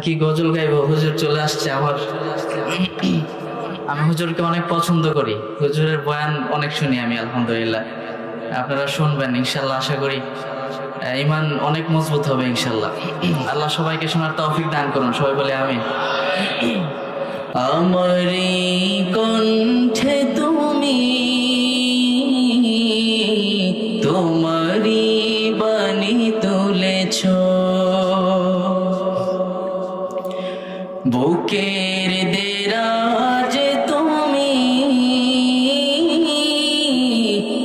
কি গজল গাইবো, হুজুর চলে আসছে আমার। আমি হুজুরকে অনেক পছন্দ করি, হুজুরের বয়ান অনেক শুনি আমি, আলহামদুলিল্লাহ। আপনারা শুনবেন ইনশাল্লাহ, আশা করি ঈমান অনেক মজবুত হবে ইনশাল্লাহ। আল্লাহ সবাইকে শোনার তৌফিক দান করুন, সবাই বলে আমিন। আমারি কণ্ঠে তুমি তোমারি বাণী তুলেছ, বুকের দেরাজে তুমি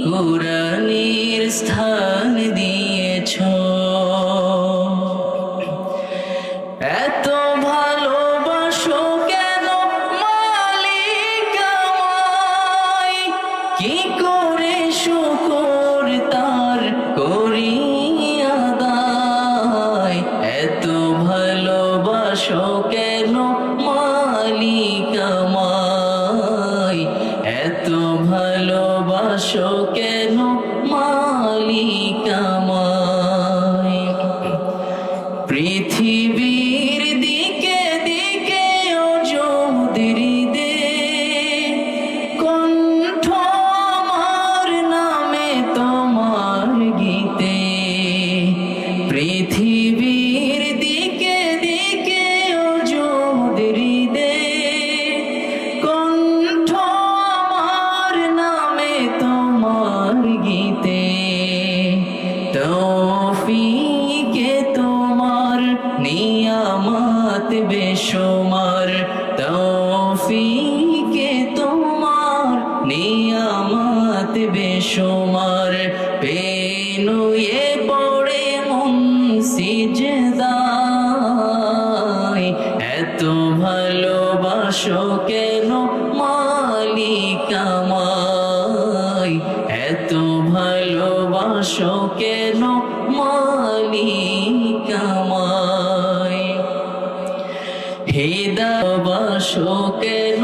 কুরআনের স্থান দিয়েছ। এত ভালোবাসো কেন মালিক আমায়, কি করে শুকর তার করি আদায়। এত ভালোবাসো কেন মালিক আমায়, এত ভালোবাসো কেন মালিক আমায়। পৃথিবীর দিকে দিকে অযোধ্যে কণ্ঠ আমার নামে তোমার গীতে। পৃথিবীর দিকে দিকে অযোধ্যে কণ্ঠ আমার নামে তোমার গীতে। তৌফিকে তোমার নিয়ামত বেশুমার, তৌফিকে তোমার নিয়ামত বেশুমার। পেনুয়ে পড়ে মন সিজদায়, এত ভালোবাসো কেন মালিক আমায়, এত ভালোবাসো কেন মালিক আমায়। হৃদয়বাসো কেন